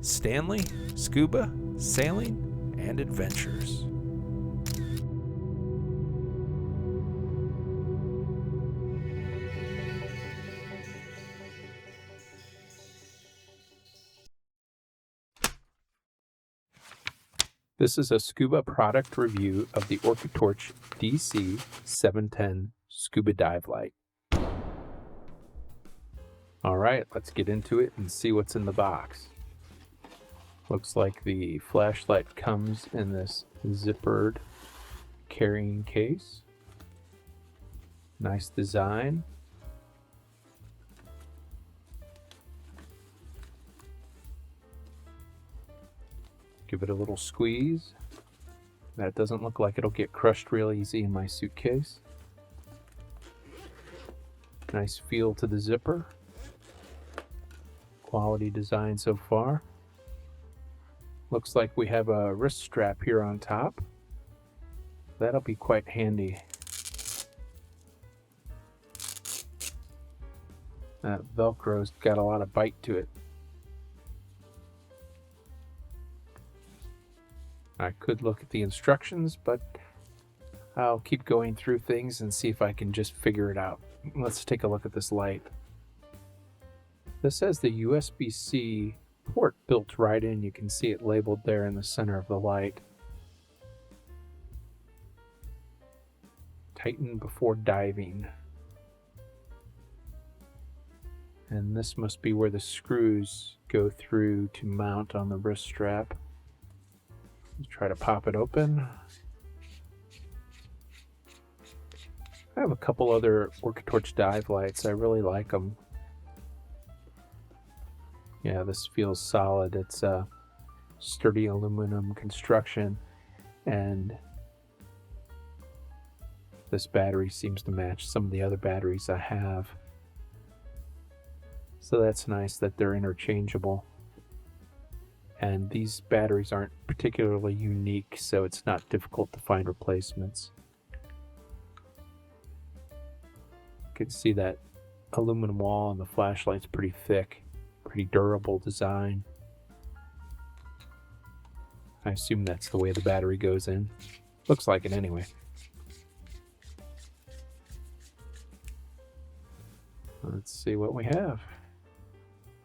Stanley, Scuba, Sailing, and Adventures. This is a scuba product review of the OrcaTorch DC710 Scuba Dive Light. All right, let's get into it and see what's in the box. Looks like the flashlight comes in this zippered carrying case. Nice design. Give it a little squeeze. That doesn't look like it'll get crushed real easy in my suitcase. Nice feel to the zipper. Quality design so far. Looks like we have a wrist strap here on top. That'll be quite handy. That Velcro's got a lot of bite to it. I could look at the instructions, but I'll keep going through things and see if I can just figure it out. Let's take a look at this light. This has the USB-C port built right in. You can see it labeled there in the center of the light. Tighten before diving. And this must be where the screws go through to mount on the wrist strap. Let's try to pop it open. I have a couple other OrcaTorch dive lights. I really like them. Yeah, this feels solid. It's a sturdy aluminum construction, and this battery seems to match some of the other batteries I have. So that's nice that they're interchangeable. And these batteries aren't particularly unique, so it's not difficult to find replacements. You can see that aluminum wall on the flashlight's pretty thick, pretty durable design. I assume that's the way the battery goes in. Looks like it anyway. Let's see what we have.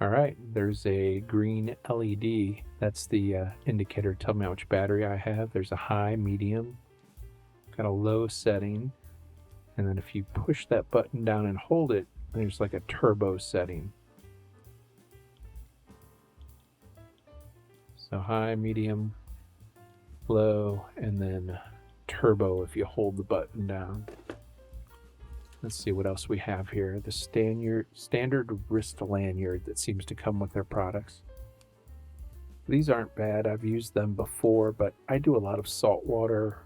All right, there's a green LED. That's the indicator to tell me how much battery I have. There's a high, medium, got a low setting. And then if you push that button down and hold it, there's like a turbo setting. So high, medium, low, and then turbo if you hold the button down. Let's see what else we have here. The standard wrist lanyard that seems to come with their products. These aren't bad. I've used them before, but I do a lot of saltwater,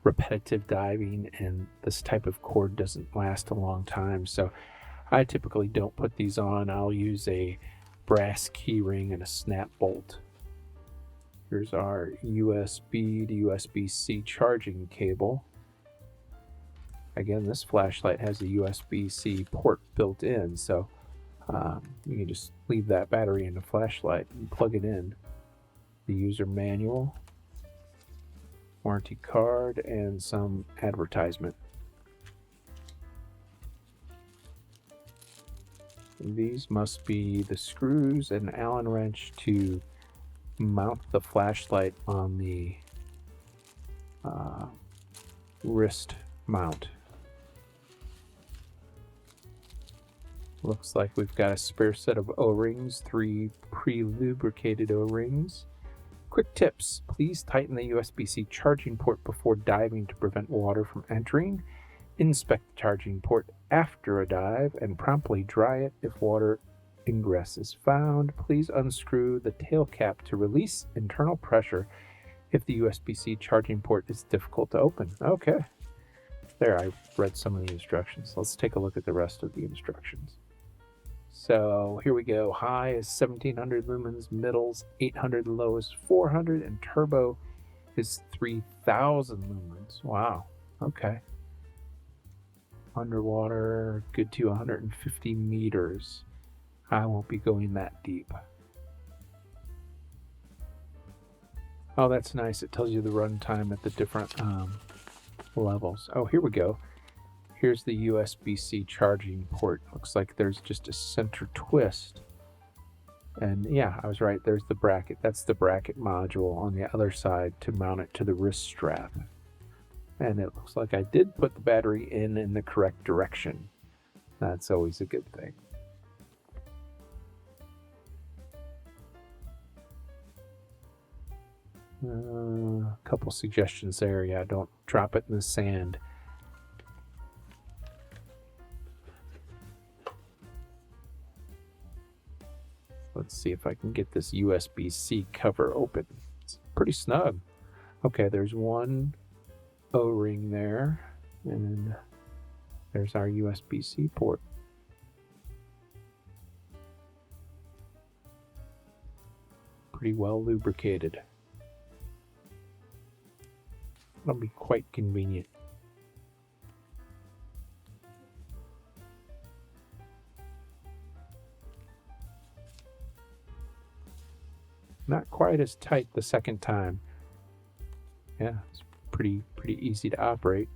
repetitive diving, and this type of cord doesn't last a long time. So I typically don't put these on. I'll use a brass key ring and a snap bolt. Here's our USB to USB-C charging cable. Again, this flashlight has a USB-C port built in, so you can just leave that battery in the flashlight and plug it in. The user manual, warranty card, and some advertisement. These must be the screws and Allen wrench to mount the flashlight on the wrist mount. Looks like we've got a spare set of O-rings, 3 pre-lubricated O-rings. Quick tips: please tighten the USB-C charging port before diving to prevent water from entering. Inspect the charging port after a dive and promptly dry it if water ingress is found. Please unscrew the tail cap to release internal pressure if the USB-C charging port is difficult to open. Okay. There, I read some of the instructions. Let's take a look at the rest of the instructions. So here we go. High is 1700 lumens, middle's 800, low is 400, and turbo is 3000 lumens. Wow. Okay. Underwater, good to 150 meters. I won't be going that deep. Oh, that's nice. It tells you the runtime at the different levels. Oh, here we go. Here's the USB-C charging port. Looks like there's just a center twist. And yeah, I was right. There's the bracket. That's the bracket module on the other side to mount it to the wrist strap. And it looks like I did put the battery in the correct direction. That's always a good thing. A couple suggestions there. Yeah, don't drop it in the sand. Let's see if I can get this USB-C cover open. It's pretty snug. Okay, there's one O-ring there, and there's our USB-C port. Pretty well lubricated. That'll be quite convenient. Not quite as tight the second time. Yeah, it's pretty easy to operate.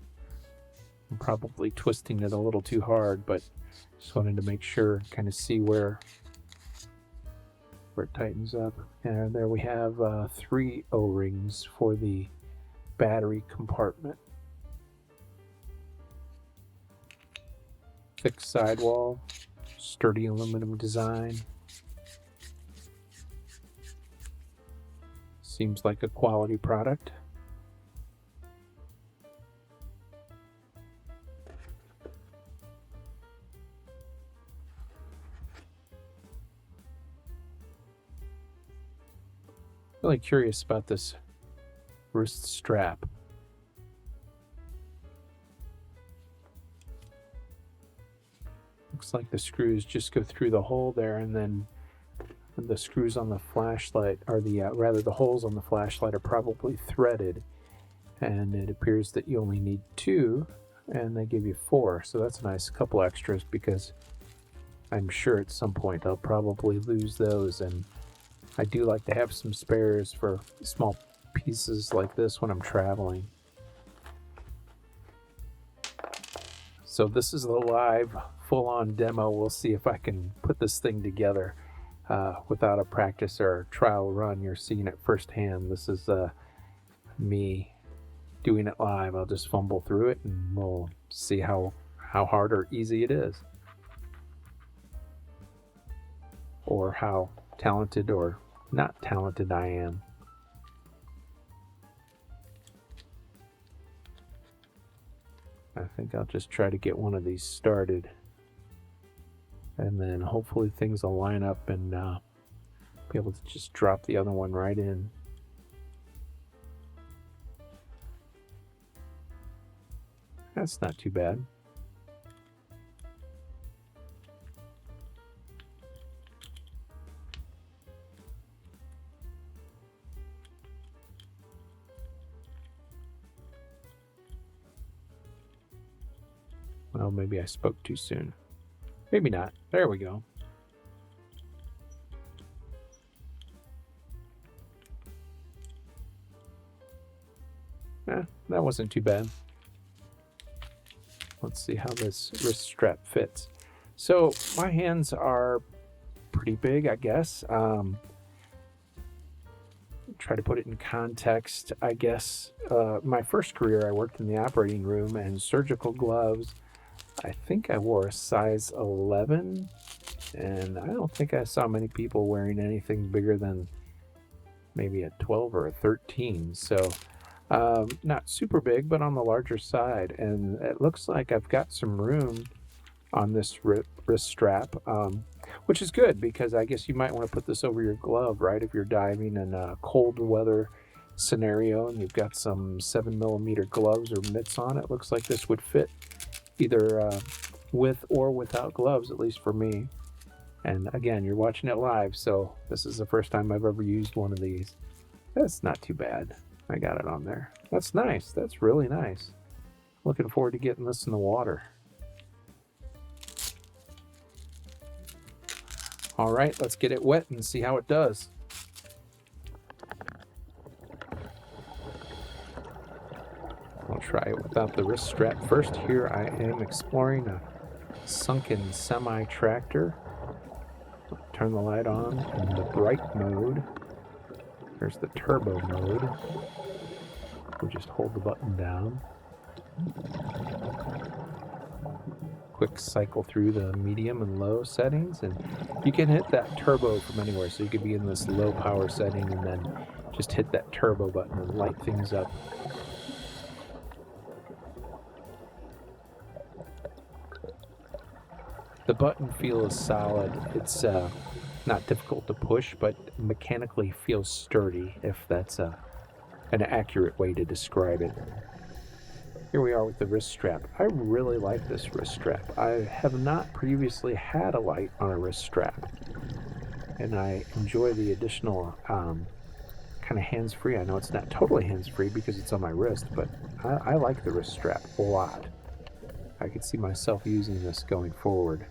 I'm probably twisting it a little too hard, but just wanted to make sure, kind of see where it tightens up. And there we have 3 O-rings for the battery compartment. Thick sidewall, sturdy aluminum design. Seems like a quality product. Really curious about this wrist strap. Looks like the screws just go through the hole there, and then the screws on the flashlight, or rather the holes on the flashlight, are probably threaded, and it appears that you only need 2, and they give you 4, so that's a nice couple extras, because I'm sure at some point I'll probably lose those, and I do like to have some spares for small pieces like this when I'm traveling. So this is the live full-on demo. We'll see if I can put this thing together without a practice or trial run. You're seeing it firsthand. This is me doing it live. I'll just fumble through it and we'll see how hard or easy it is, or how talented or not talented I am. I think I'll just try to get one of these started, and then hopefully things will line up and be able to just drop the other one right in. That's not too bad. Well, maybe I spoke too soon. Maybe not. There we go. That wasn't too bad. Let's see how this wrist strap fits. So my hands are pretty big, I guess. Try to put it in context, I guess. My first career, I worked in the operating room, and surgical gloves, I think I wore a size 11, and I don't think I saw many people wearing anything bigger than maybe a 12 or a 13. So not super big, but on the larger side. And it looks like I've got some room on this wrist strap, which is good, because I guess you might want to put this over your glove, right? If you're diving in a cold weather scenario and you've got some 7mm gloves or mitts on, it looks like this would fit either with or without gloves, at least for me. And again, you're watching it live, so this is the first time I've ever used one of these. That's not too bad. I got it on there. That's nice. That's really nice. Looking forward to getting this in the water. All right, let's get it wet and see how it does. try it without the wrist strap. First, here I am exploring a sunken semi-tractor. Turn the light on in the bright mode. There's the turbo mode. We'll just hold the button down. Quick cycle through the medium and low settings, and you can hit that turbo from anywhere. So you could be in this low power setting and then just hit that turbo button and light things up. The button feels solid. It's not difficult to push, but mechanically feels sturdy, if that's an accurate way to describe it. Here we are with the wrist strap. I really like this wrist strap. I have not previously had a light on a wrist strap, and I enjoy the additional kind of hands-free. I know it's not totally hands-free because it's on my wrist, but I like the wrist strap a lot. I could see myself using this going forward.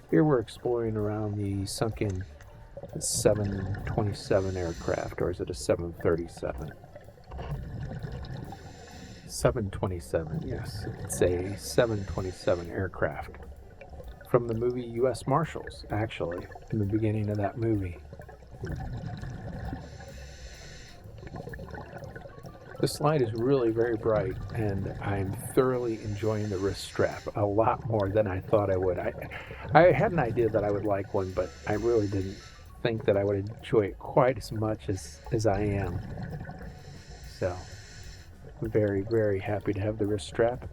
Here we're exploring around the sunken 727 aircraft, or is it a 737? 727, yes. It's a 727 aircraft. From the movie U.S. Marshals, actually, in the beginning of that movie. This light is really very bright, and I'm thoroughly enjoying the wrist strap a lot more than I thought I would. I had an idea that I would like one, but I really didn't think that I would enjoy it quite as much as I am. So, I'm very, very happy to have the wrist strap.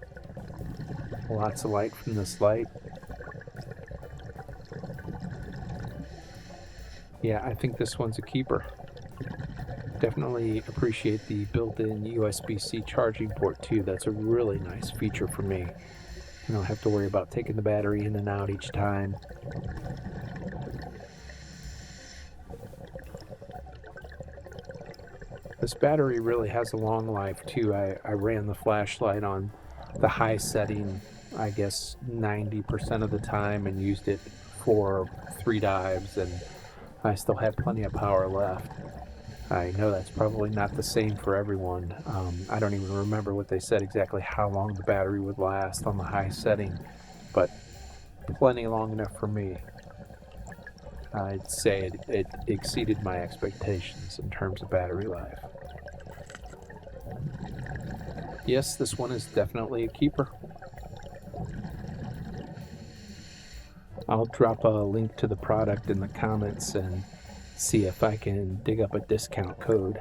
Lots of light from this light. Yeah, I think this one's a keeper. Definitely appreciate the built-in USB-C charging port too. That's a really nice feature for me. You don't have to worry about taking the battery in and out each time. This battery really has a long life too. I ran the flashlight on the high setting, I guess 90% of the time, and used it for 3 dives, and I still had plenty of power left. I know that's probably not the same for everyone. I don't even remember what they said exactly how long the battery would last on the high setting, but plenty long enough for me. I'd say it exceeded my expectations in terms of battery life. Yes, this one is definitely a keeper. I'll drop a link to the product in the comments and see if I can dig up a discount code.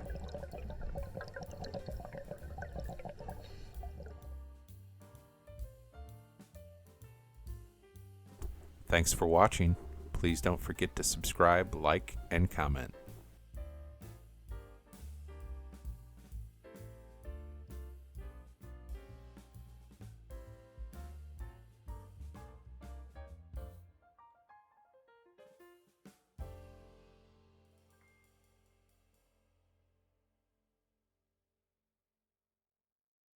Thanks for watching. Please don't forget to subscribe, like, and comment.